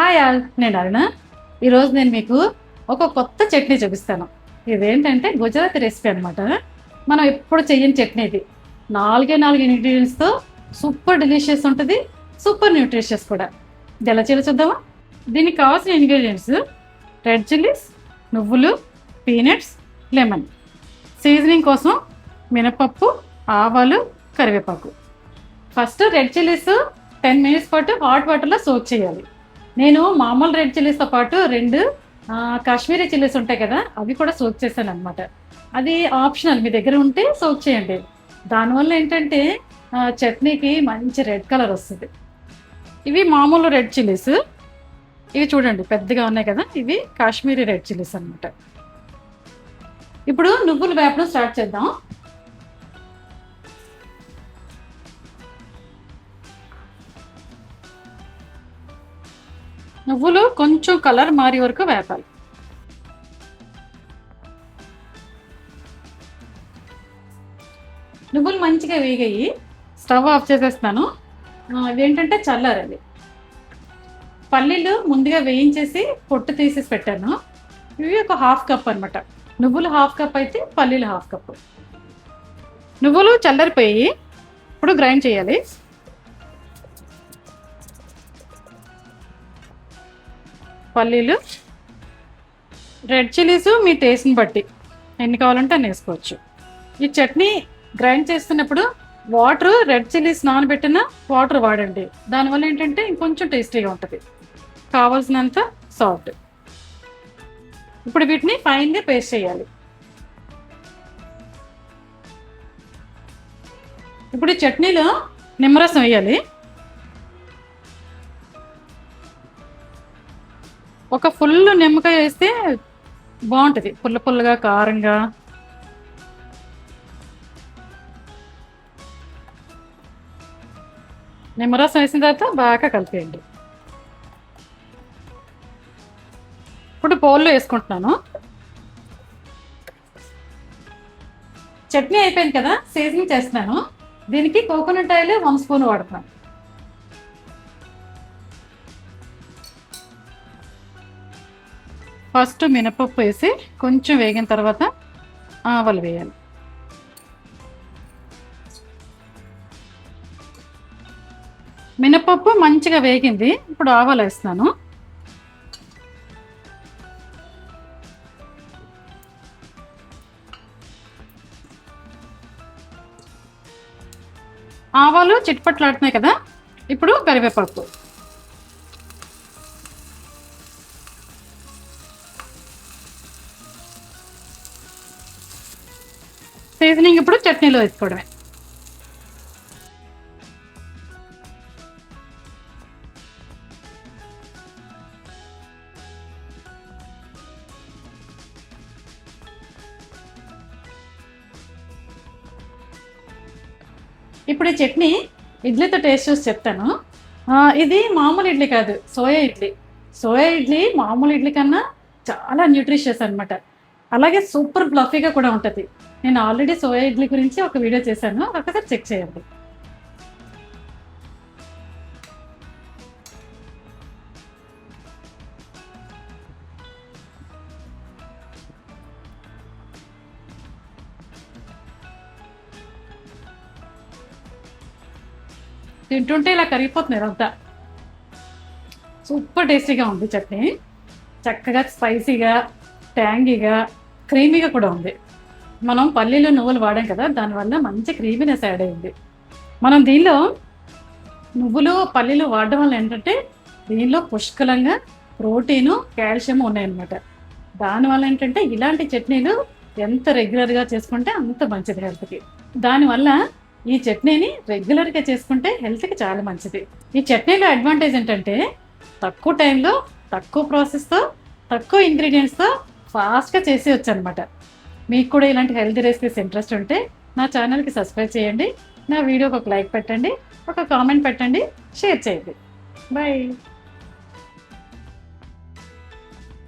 Hi all, నేను అరుణ. ఈరోజు నేను మీకు ఒక కొత్త చట్నీ చూపిస్తాను. ఇదేంటంటే గుజరాతీ రెసిపీ అనమాట. మనం ఎప్పుడు చెయ్యని చట్నీ ఇది. నాలుగు ఇంగ్రీడియంట్స్తో సూపర్ డెలిషియస్ ఉంటుంది, సూపర్ న్యూట్రిషియస్ కూడా. ఇది ఎలా చేయాలో చూద్దామా? దీనికి కావాల్సిన ఇంగ్రీడియంట్స్: రెడ్ చిల్లీస్, నువ్వులు, పీనట్స్, లెమన్. సీజనింగ్ కోసం మినపప్పు, ఆవాలు, కరివేపాకు. ఫస్ట్ రెడ్ చిల్లీస్ 10 minutes పాటు హాట్ వాటర్లో సోక్ చేయాలి. నేను మామూలు రెడ్ చిల్లీస్తో పాటు 2 కాశ్మీరీ చిల్లీస్ ఉంటాయి కదా, అవి కూడా సోక్ చేశాను అనమాట. అది ఆప్షనల్, మీ దగ్గర ఉంటే సోక్ చేయండి. దానివల్ల ఏంటంటే చట్నీకి మంచి రెడ్ కలర్ వస్తుంది. ఇవి మామూలు రెడ్ చిల్లీస్. ఇవి చూడండి పెద్దగా ఉన్నాయి కదా, ఇవి కాశ్మీరీ రెడ్ చిల్లీస్ అనమాట. ఇప్పుడు నువ్వులు వేపడం స్టార్ట్ చేద్దాం. నువ్వులు కొంచెం కలర్ మారే వరకు వేపాలి. నువ్వులు మంచిగా వేగాయి, స్టవ్ ఆఫ్ చేసేస్తాను. ఇవేంటంటే చల్లారాలి. పల్లీలు ముందుగా వేయించేసి పొట్టు తీసేసి పెట్టాను. ఇవి ఒక 1/2 కప్ అనమాట. నువ్వులు 1/2 కప్ అయితే పల్లీలు 1/2 కప్. నువ్వులు చల్లారిపోయి ఇప్పుడు గ్రైండ్ చేయాలి. పల్లీలు, రెడ్ చిల్లీస్ మీ టేస్ట్ని బట్టి ఎన్ని కావాలంటే అన్ని వేసుకోవచ్చు. ఈ చట్నీ గ్రైండ్ చేస్తున్నప్పుడు వాటర్, రెడ్ చిల్లీస్ నానబెట్టిన వాటర్ వాడండి. దానివల్ల ఏంటంటే ఇంకొంచెం టేస్టీగా ఉంటుంది. కావాల్సినంత సాల్ట్. ఇప్పుడు వీటిని ఫైన్గా పేస్ట్ చేయాలి. ఇప్పుడు ఈ చట్నీలో నిమ్మరసం వేయాలి. ఒక ఫుల్ నిమ్మకాయ వేస్తే బాగుంటుంది, పుల్ల పుల్లగా కారంగా. నిమ్మరసం వేసిన తర్వాత బాగా కలిపేయండి. ఇప్పుడు బౌల్లో వేసుకుంటున్నాను. చట్నీ అయిపోయింది కదా, సీజనింగ్ చేస్తున్నాను. దీనికి కోకోనట్ ఆయిల్ 1 స్పూన్ వాడుతున్నాను. ఫస్ట్ మినపప్పు వేసి కొంచెం వేగిన తర్వాత ఆవాలు వేయాలి. మినపప్పు మంచిగా వేగింది, ఇప్పుడు ఆవాలు వేస్తున్నాను. ఆవాలు చిట్పట్లాడుతున్నాయి కదా, ఇప్పుడు కరివేపాకు. సీజనింగ్ ఇప్పుడు చట్నీలో వేసుకోవడమే. ఇప్పుడు ఈ చట్నీ ఇడ్లీతో టేస్ట్ చూసి చెప్తాను. ఇది మామూలు ఇడ్లీ కాదు, సోయా ఇడ్లీ. సోయా ఇడ్లీ మామూలు ఇడ్లీ కన్నా చాలా న్యూట్రిషియస్ అనమాట. అలాగే సూపర్ ఫ్లఫీగా కూడా ఉంటుంది. నేను ఆల్రెడీ సోయా ఇడ్లీ గురించి ఒక వీడియో చేశాను, ఒకసారి చెక్ చేయండి. తింటుంటే ఇలా కరిగిపోతున్నారు అంతా. సూపర్ టేస్టీగా ఉంది చట్నీ. చక్కగా స్పైసీగా, ట్యాంగీగా, క్రీమీగా కూడా ఉంది. మనం పల్లీలు, నువ్వులు వాడాం కదా, దానివల్ల మంచి క్రీమీనెస్ యాడ్ అయింది. మనం దీనిలో నువ్వులు, పల్లీలు వాడడం వల్ల ఏంటంటే దీనిలో పుష్కలంగా ప్రోటీను, కాల్షియం ఉన్నాయన్నమాట. దానివల్ల ఏంటంటే ఇలాంటి చట్నీలు ఎంత రెగ్యులర్గా చేసుకుంటే అంత మంచిది హెల్త్కి. దానివల్ల ఈ చట్నీని రెగ్యులర్గా చేసుకుంటే హెల్త్కి చాలా మంచిది. ఈ చట్నీలో అడ్వాంటేజ్ ఏంటంటే తక్కువ టైంలో, తక్కువ ప్రాసెస్తో, తక్కువ ఇంగ్రీడియంట్స్తో ఫాస్ట్గా చేసేయచ్చు అనమాట. మీకు కూడా ఇలాంటి హెల్తీ రెసిపీస్ ఇంట్రెస్ట్ ఉంటే నా ఛానల్కి సబ్స్క్రైబ్ చేయండి. నా వీడియోకి ఒక లైక్ పెట్టండి, ఒక కామెంట్ పెట్టండి, షేర్ చేయండి. బాయ్.